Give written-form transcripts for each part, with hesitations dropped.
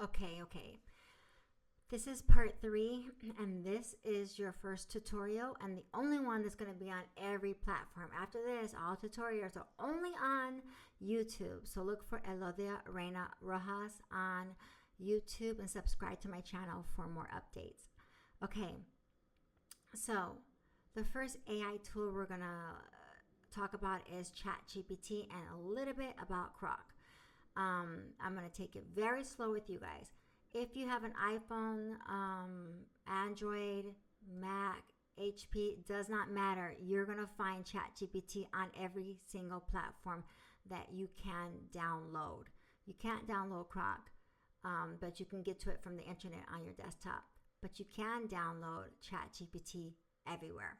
Okay. This is part 3, and this is your first tutorial, and the only one that's going to be on every platform. After this, all tutorials are only on YouTube. So look for Elodia, Reyna, Rojas on YouTube and subscribe to my channel for more updates. Okay, so the first AI tool we're going to talk about is ChatGPT and a little bit about Grok. I'm going to take it very slow with you guys. If you have an iPhone, Android, Mac, HP, does not matter. You're going to find ChatGPT on every single platform that you can download. You can't download Grok, but you can get to it from the internet on your desktop. But you can download ChatGPT everywhere.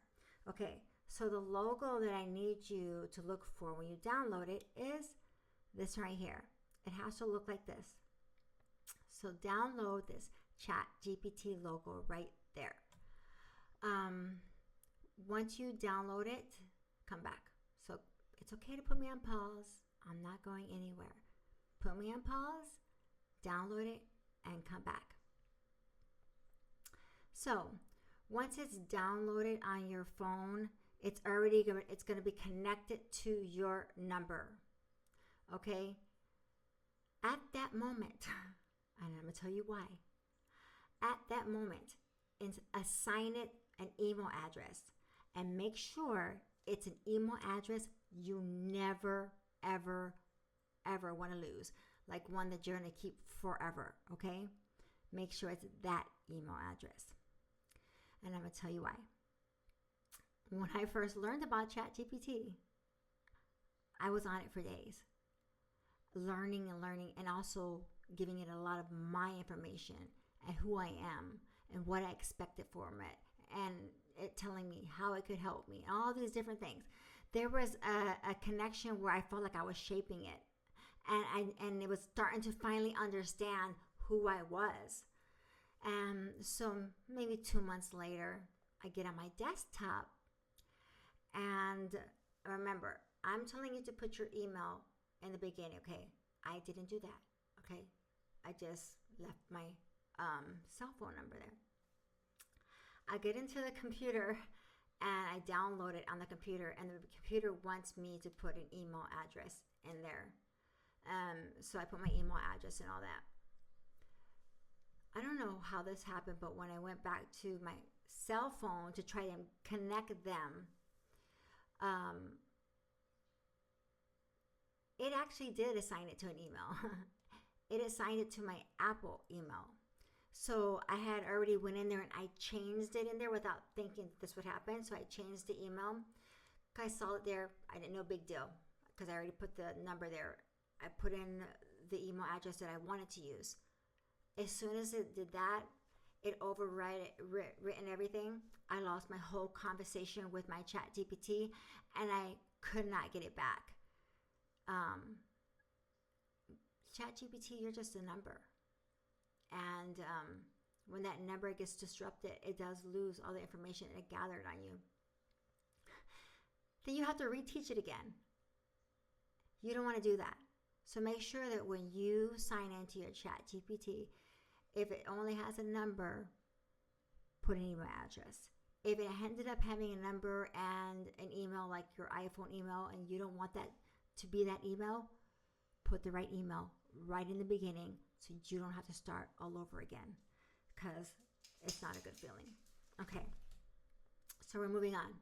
Okay, so the logo that I need you to look for when you download it is this right here. It has to look like this. So download this ChatGPT logo right there. Once you download it, come back. So it's okay to put me on pause. I'm not going anywhere. Put me on pause, download it, and come back. So once it's downloaded on your phone, it's going to be connected to your number. Okay? At that moment, and I'm going to tell you why. At that moment, assign it an email address and make sure it's an email address you never, ever, ever want to lose. Like one that you're going to keep forever, okay? Make sure it's that email address. And I'm going to tell you why. When I first learned about ChatGPT, I was on it for days. Learning, and also giving it a lot of my information and who I am and what I expected from it, and it telling me how it could help me, all these different things. There was a connection where I felt like I was shaping it, and it was starting to finally understand who I was. And so maybe 2 months later, I get on my desktop, and remember, I'm telling you to put your email in the beginning. Okay, I didn't do that. Okay, I just left my cell phone number there. I get into the computer and I download it on the computer, and the computer wants me to put an email address in there. So I put my email address and all that. I don't know how this happened, but when I went back to my cell phone to try and connect them, it actually did assign it to an email. It assigned it to my Apple email. So I had already went in there and I changed it in there without thinking this would happen. So I changed the email. I saw it there. I didn't know, big deal, because I already put the number there. I put in the email address that I wanted to use. As soon as it did that, it written everything. I lost my whole conversation with my ChatGPT, and I could not get it back. ChatGPT, you're just a number. And when that number gets disrupted, it does lose all the information it gathered on you. Then you have to reteach it again. You don't want to do that. So make sure that when you sign into your ChatGPT, if it only has a number, put an email address. If it ended up having a number and an email like your iPhone email, and you don't want that to be that email, put the right email right in the beginning so you don't have to start all over again, because it's not a good feeling. Okay, so we're moving on.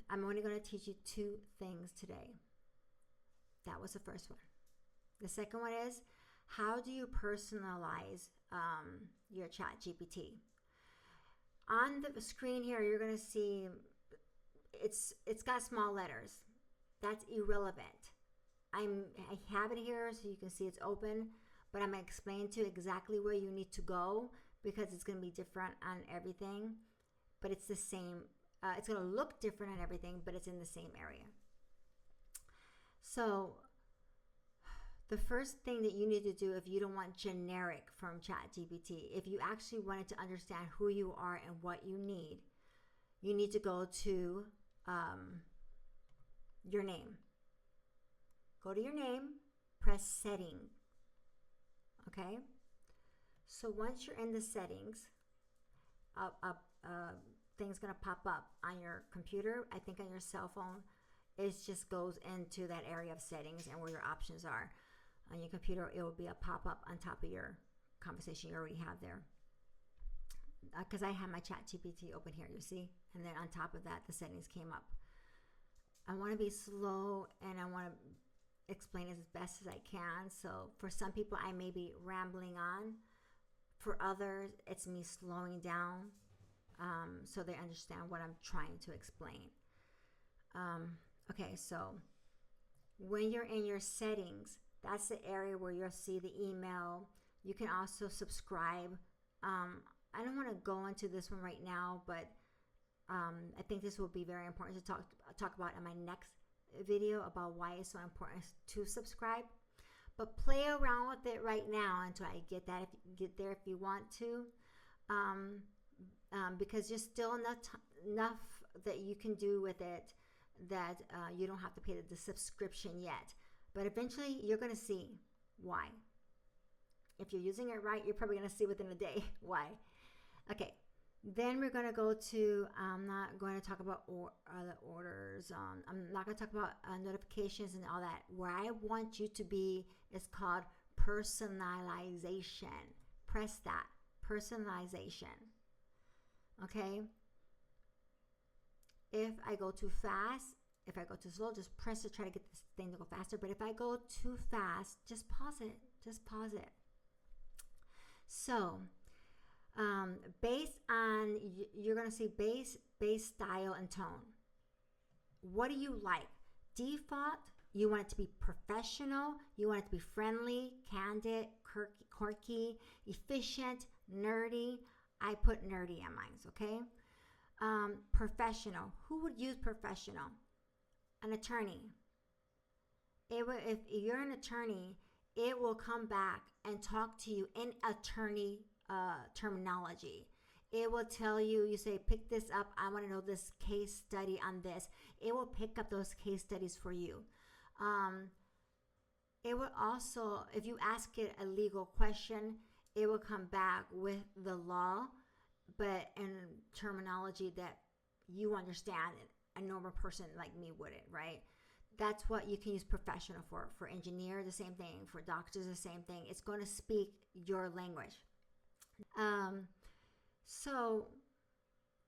I'm only going to teach you 2 things today. That was the first one. The second one is, how do you personalize your ChatGPT? On the screen here, you're going to see it's got small letters. That's irrelevant. I have it here so you can see it's open, but I'm going to explain to you exactly where you need to go, because it's going to be different on everything, but it's the same. It's going to look different on everything, but it's in the same area. So the first thing that you need to do, if you don't want generic from ChatGPT, if you actually wanted to understand who you are and what you need to go to your name. Go to your name, press setting. Okay. So once you're in the settings, thing's gonna pop up on your computer. I think on your cell phone, it just goes into that area of settings and where your options are. On your computer, it will be a pop up on top of your conversation you already have there. Because I have my ChatGPT open here, you see, and then on top of that, the settings came up. I want to be slow and I want to explain as best as I can. So for some people, I may be rambling on. For others, it's me slowing down so they understand what I'm trying to explain. Okay, so when you're in your settings, that's the area where you'll see the email. You can also subscribe. I don't want to go into this one right now, but I think this will be very important to talk about in my next video about why it's so important to subscribe. But play around with it right now until I get there if you want to, because there's still enough that you can do with it that you don't have to pay the subscription yet. But eventually, you're going to see why. If you're using it right, you're probably going to see within a day why. Okay, then we're going to go to, I'm not going to talk about the orders. I'm not going to talk about notifications and all that. Where I want you to be is called personalization. Press that, personalization. Okay? If I go too fast, if I go too slow, just press it, try to get this thing to go faster. But if I go too fast, just pause it. Just pause it. So, based on, you're going to see bass, style, and tone. What do you like? Default, you want it to be professional. You want it to be friendly, candid, quirky, efficient, nerdy. I put nerdy on mine, okay? Professional. Who would use professional? An attorney. If you're an attorney, it will come back and talk to you in attorney terminology. It will tell you, you say, pick this up. I want to know this case study on this. It will pick up those case studies for you. It will also, if you ask it a legal question, it will come back with the law, but in terminology that you understand. A normal person like me wouldn't, right? That's what you can use professional for. For engineer, the same thing. For doctors, the same thing. It's going to speak your language. So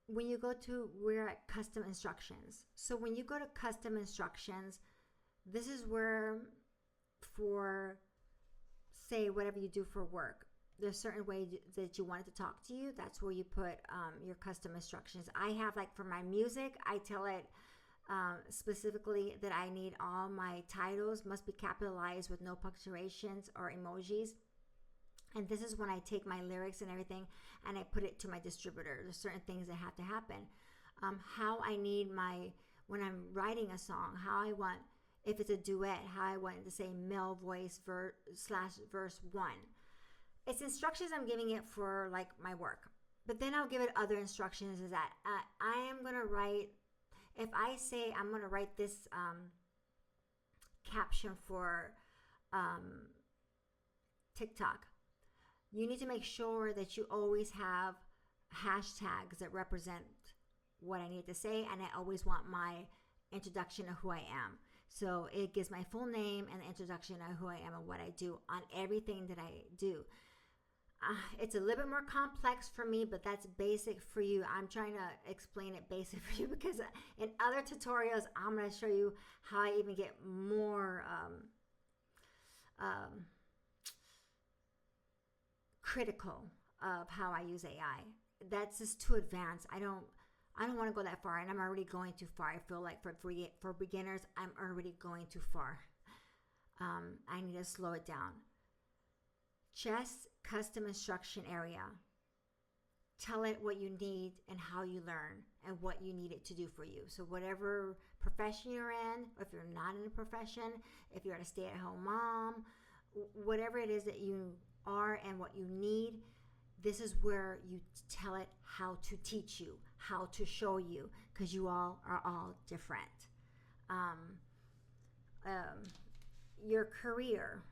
when you go to, we're at custom instructions. So when you go to custom instructions, this is where, for say whatever you do for work, there's certain way that you want it to talk to you. That's where you put your custom instructions. I have, like, for my music, I tell it specifically that I need all my titles must be capitalized with no punctuations or emojis. And this is when I take my lyrics and everything and I put it to my distributor. There's certain things that have to happen. How I need when I'm writing a song, how I want, if it's a duet, how I want it to say male voice / verse 1. It's instructions I'm giving it for, like, my work. But then I'll give it other instructions, is that I am going to write, if I say I'm going to write this caption for TikTok, you need to make sure that you always have hashtags that represent what I need to say, and I always want my introduction of who I am. So it gives my full name and the introduction of who I am and what I do on everything that I do. It's a little bit more complex for me, but that's basic for you. I'm trying to explain it basic for you because in other tutorials, I'm going to show you how I even get more critical of how I use AI. That's just too advanced. I don't want to go that far, and I'm already going too far. I feel like for beginners, I'm already going too far. I need to slow it down. Just custom instruction area. Tell it what you need and how you learn and what you need it to do for you. So whatever profession you're in, or if you're not in a profession, if you're a stay-at-home mom, whatever it is that you are and what you need, this is where you tell it how to teach you, how to show you, because you all are all different. Your career.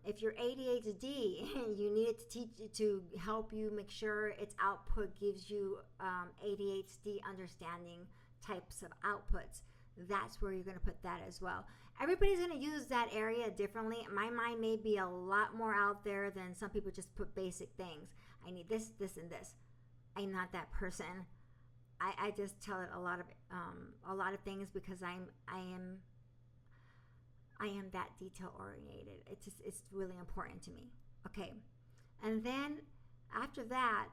If you're ADHD, you need it to teach you to help you make sure its output gives you ADHD understanding types of outputs. That's where you're going to put that as well. Everybody's going to use that area differently. My mind may be a lot more out there than some people just put basic things. I need this, this, and this. I'm not that person. I just tell it a lot of things because I am that detail oriented. It's really important to me. Okay, and then after that,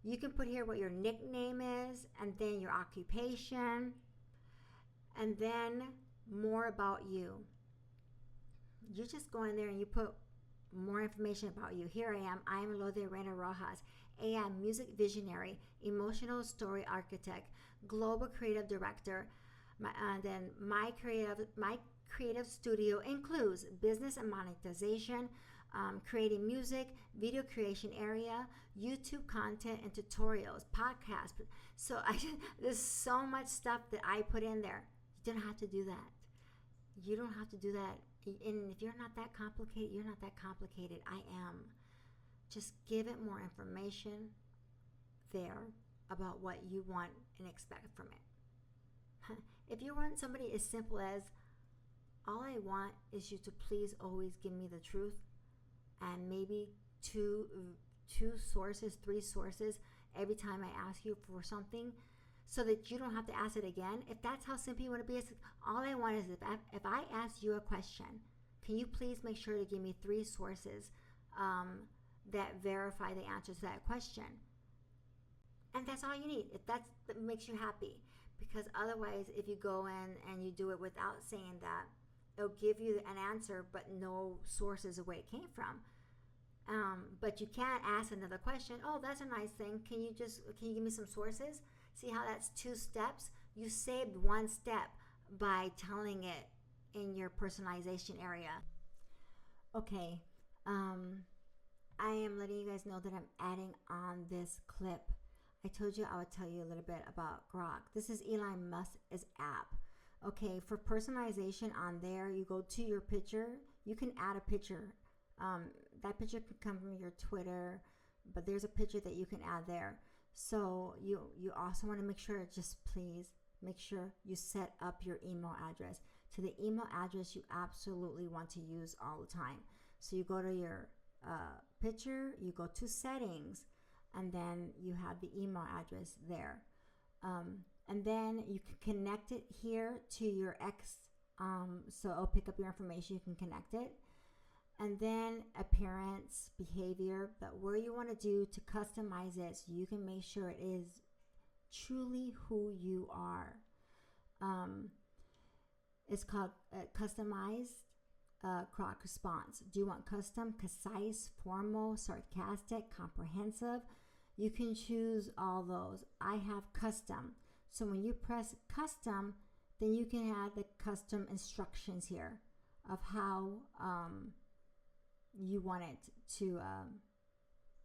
you can put here what your nickname is, and then your occupation, and then more about you. You just go in there and you put more information about you. Here I am. I am Elodia Reyna Rojas. AM music visionary, emotional story architect, global creative director. Then my creative studio includes business and monetization, creating music, video creation area, YouTube content and tutorials, podcasts. So there's so much stuff that I put in there. You don't have to do that. You don't have to do that. And if you're not that complicated, you're not that complicated. I am. Just give it more information there about what you want and expect from it. If you want somebody as simple as, all I want is you to please always give me the truth, and maybe two sources, 3 sources every time I ask you for something, so that you don't have to ask it again. If that's how simple you want to be, all I want is if I ask you a question, can you please make sure to give me 3 sources that verify the answer to that question? And that's all you need. If that makes you happy. Because otherwise, if you go in and you do it without saying that, it'll give you an answer, but no sources of where it came from. But you can't ask another question. Oh, that's a nice thing. Can you give me some sources? See how that's 2 steps? You saved 1 step by telling it in your personalization area. Okay. I am letting you guys know that I'm adding on this clip. I told you I would tell you a little bit about Grok. This is Elon Musk's app. Okay, for personalization on there, you go to your picture. You can add a picture. That picture can come from your Twitter, but there's a picture that you can add there. So you also want to make sure, just please make sure you set up your email address to the email address you absolutely want to use all the time. So you go to your picture, you go to settings, and then you have the email address there. And then you can connect it here to your X. So it'll pick up your information. You can connect it. And then appearance, behavior, but where you want to do to customize it so you can make sure it is truly who you are. It's called customized Grok response. Do you want custom, concise, formal, sarcastic, comprehensive? You can choose all those. I have custom. So when you press custom, then you can add the custom instructions here of how you want it to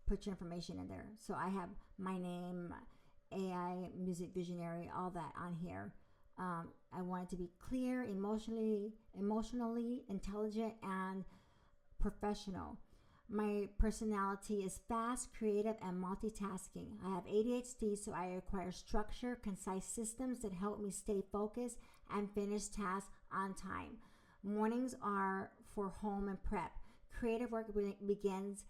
put your information in there. So I have my name, AI, music visionary, all that on here. I want it to be clear, emotionally intelligent, and professional. My personality is fast, creative, and multitasking. I have ADHD, so I require structure, concise systems that help me stay focused and finish tasks on time. Mornings are for home and prep. Creative work begins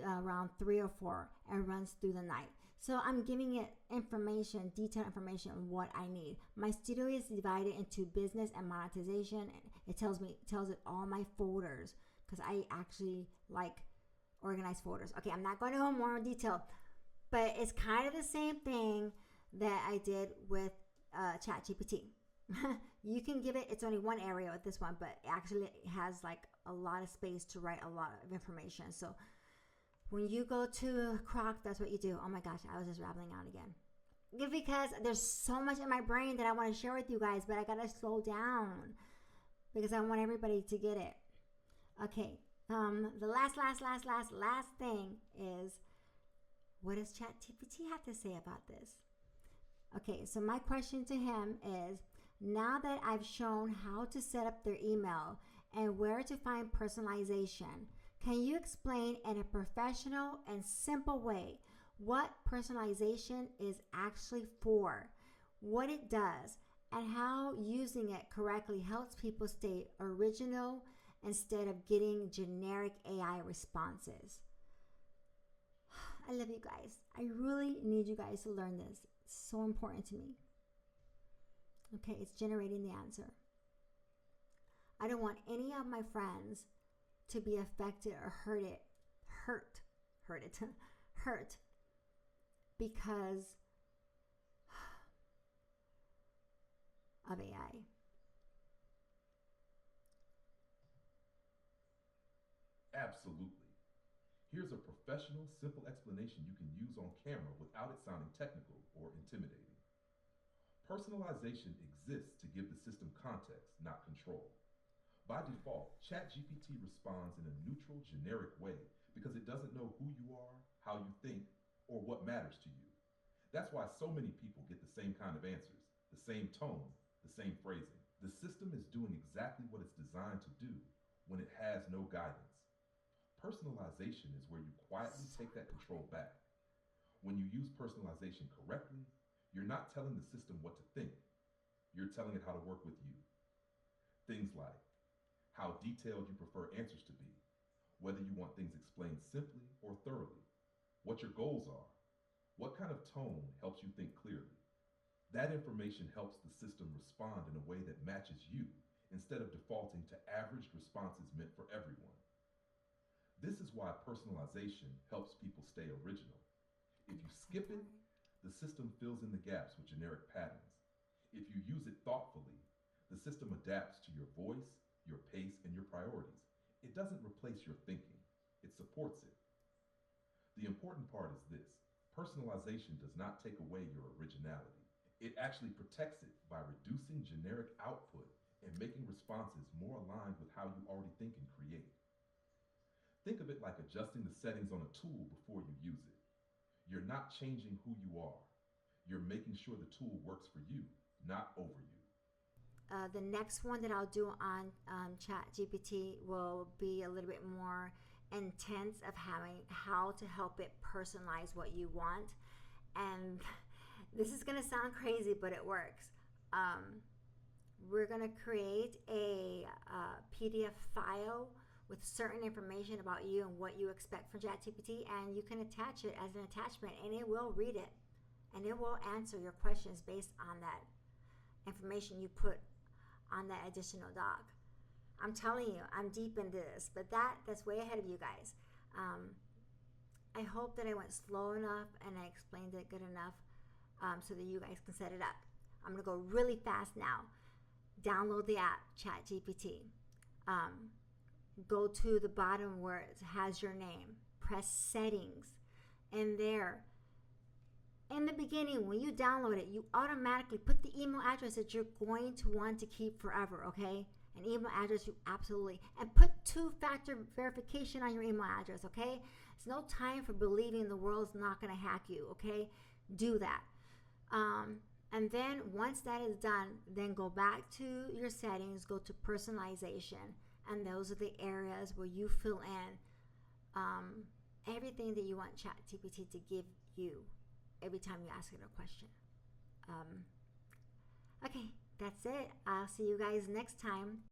around 3 or 4 and runs through the night. So I'm giving it information, detailed information on what I need. My studio is divided into business and monetization. It tells it all my folders because I actually like organized folders. Okay, I'm not going to go more detail, but it's kind of the same thing that I did with ChatGPT. You can give it, it's only one area with this one, but actually it has like a lot of space to write a lot of information. So when you go to Grok, that's what you do. Oh my gosh, I was just rambling on again. Because there's so much in my brain that I want to share with you guys, but I gotta slow down because I want everybody to get it. Okay, the last thing is, what does ChatGPT have to say about this? Okay, so my question to him is, now that I've shown how to set up their email and where to find personalization. Can you explain in a professional and simple way what personalization is actually for, what it does, and how using it correctly helps people stay original instead of getting generic AI responses? I love you guys. I really need you guys to learn this. It's so important to me. Okay, it's generating the answer. I don't want any of my friends to be affected or hurt because of AI. Absolutely. Here's a professional, simple explanation you can use on camera without it sounding technical or intimidating. Personalization exists to give the system context, not control. By default, ChatGPT responds in a neutral, generic way because it doesn't know who you are, how you think, or what matters to you. That's why so many people get the same kind of answers, the same tone, the same phrasing. The system is doing exactly what it's designed to do when it has no guidance. Personalization is where you quietly take that control back. When you use personalization correctly, you're not telling the system what to think, you're telling it how to work with you. Things like how detailed you prefer answers to be, whether you want things explained simply or thoroughly, what your goals are, what kind of tone helps you think clearly. That information helps the system respond in a way that matches you instead of defaulting to average responses meant for everyone. This is why personalization helps people stay original. If you skip it, the system fills in the gaps with generic patterns. If you use it thoughtfully, the system adapts to your voice, your pace, and your priorities. It doesn't replace your thinking, it supports it. The important part is this: personalization does not take away your originality. It actually protects it by reducing generic output and making responses more aligned with how you already think and create. Think of it like adjusting the settings on a tool before you use it. You're not changing who you are. You're making sure the tool works for you, not over you. The next one that I'll do on ChatGPT will be a little bit more intense of having how to help it personalize what you want. And this is going to sound crazy, but it works. Um, we're going to create a PDF file with certain information about you and what you expect from ChatGPT, and you can attach it as an attachment, and it will read it, and it will answer your questions based on that information you put on that additional doc. I'm telling you, I'm deep into this, but that's way ahead of you guys. Um, I hope that I went slow enough and I explained it good enough so that you guys can set it up. I'm gonna go really fast now. Download the app, ChatGPT. Um, Go to the bottom where it has your name. Press settings. And there, in the beginning, when you download it, you automatically put the email address that you're going to want to keep forever, okay? An email address you absolutely, and put two-factor verification on your email address, okay? It's no time for believing the world's not going to hack you, okay? Do that. And then once that is done, then go back to your settings, go to personalization, and those are the areas where you fill in everything that you want ChatGPT to give you every time you ask it a question. Okay, that's it. I'll see you guys next time.